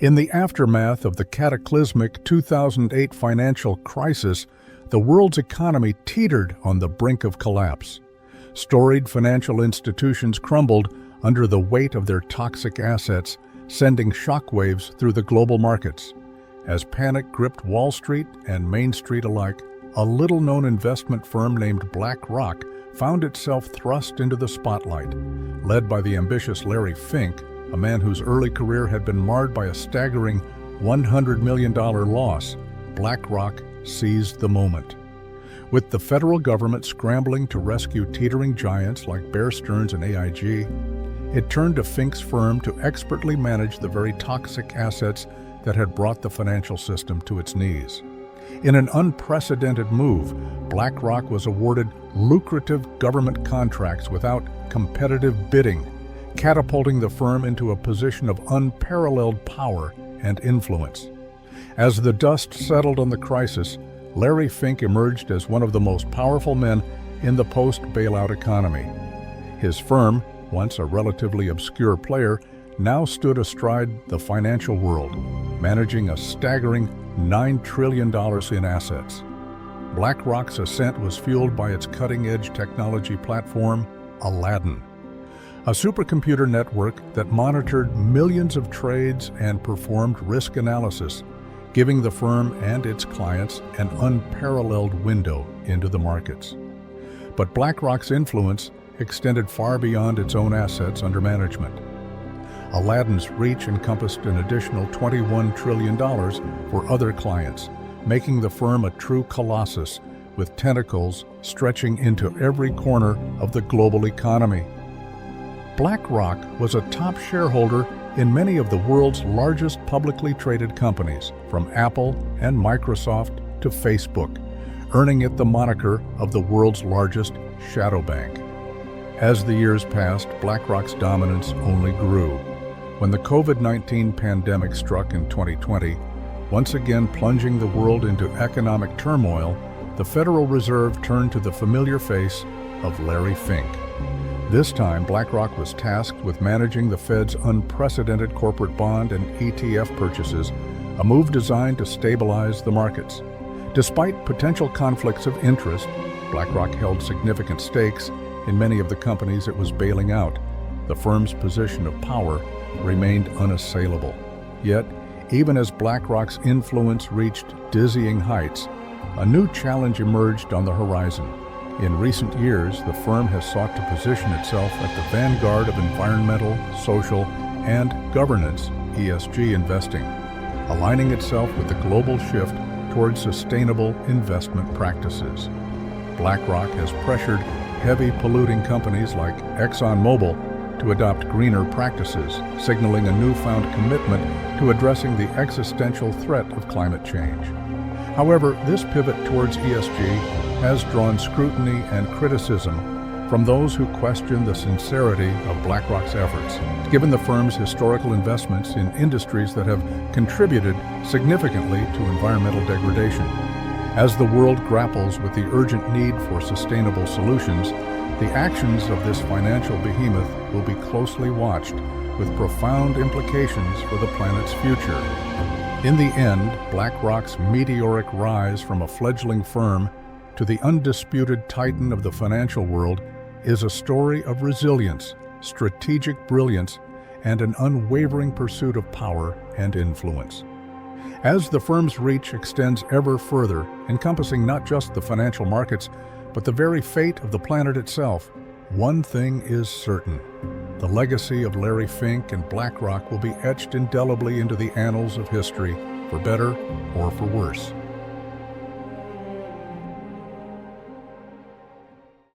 In the aftermath of the cataclysmic 2008 financial crisis, the world's economy teetered on the brink of collapse. Storied financial institutions crumbled under the weight of their toxic assets, sending shockwaves through the global markets. As panic gripped Wall Street and Main Street alike, a little-known investment firm named BlackRock found itself thrust into the spotlight. Led by the ambitious Larry Fink, a man whose early career had been marred by a staggering $100 million loss, BlackRock seized the moment. With the federal government scrambling to rescue teetering giants like Bear Stearns and AIG, it turned to Fink's firm to expertly manage the very toxic assets that had brought the financial system to its knees. In an unprecedented move, BlackRock was awarded lucrative government contracts without competitive bidding, catapulting the firm into a position of unparalleled power and influence. As the dust settled on the crisis, Larry Fink emerged as one of the most powerful men in the post-bailout economy. His firm, once a relatively obscure player, now stood astride the financial world, managing a staggering $9 trillion in assets. BlackRock's ascent was fueled by its cutting-edge technology platform, Aladdin, a supercomputer network that monitored millions of trades and performed risk analysis, giving the firm and its clients an unparalleled window into the markets. But BlackRock's influence extended far beyond its own assets under management. Aladdin's reach encompassed an additional $21 trillion for other clients, making the firm a true colossus with tentacles stretching into every corner of the global economy. BlackRock was a top shareholder in many of the world's largest publicly traded companies, from Apple and Microsoft to Facebook, earning it the moniker of the world's largest shadow bank. As the years passed, BlackRock's dominance only grew. When the COVID-19 pandemic struck in 2020, once again plunging the world into economic turmoil, the Federal Reserve turned to the familiar face of Larry Fink. This time, BlackRock was tasked with managing the Fed's unprecedented corporate bond and ETF purchases, a move designed to stabilize the markets. Despite potential conflicts of interest, BlackRock held significant stakes in many of the companies it was bailing out. The firm's position of power remained unassailable. Yet, even as BlackRock's influence reached dizzying heights, a new challenge emerged on the horizon. In recent years, the firm has sought to position itself at the vanguard of environmental, social, and governance (ESG) investing, aligning itself with the global shift towards sustainable investment practices. BlackRock has pressured heavy polluting companies like ExxonMobil to adopt greener practices, signaling a newfound commitment to addressing the existential threat of climate change. However, this pivot towards ESG has drawn scrutiny and criticism from those who question the sincerity of BlackRock's efforts, given the firm's historical investments in industries that have contributed significantly to environmental degradation. As the world grapples with the urgent need for sustainable solutions, the actions of this financial behemoth will be closely watched, with profound implications for the planet's future. In the end, BlackRock's meteoric rise from a fledgling firm to the undisputed titan of the financial world is a story of resilience, strategic brilliance, and an unwavering pursuit of power and influence. As the firm's reach extends ever further, encompassing not just the financial markets, but the very fate of the planet itself, one thing is certain: the legacy of Larry Fink and BlackRock will be etched indelibly into the annals of history, for better or for worse.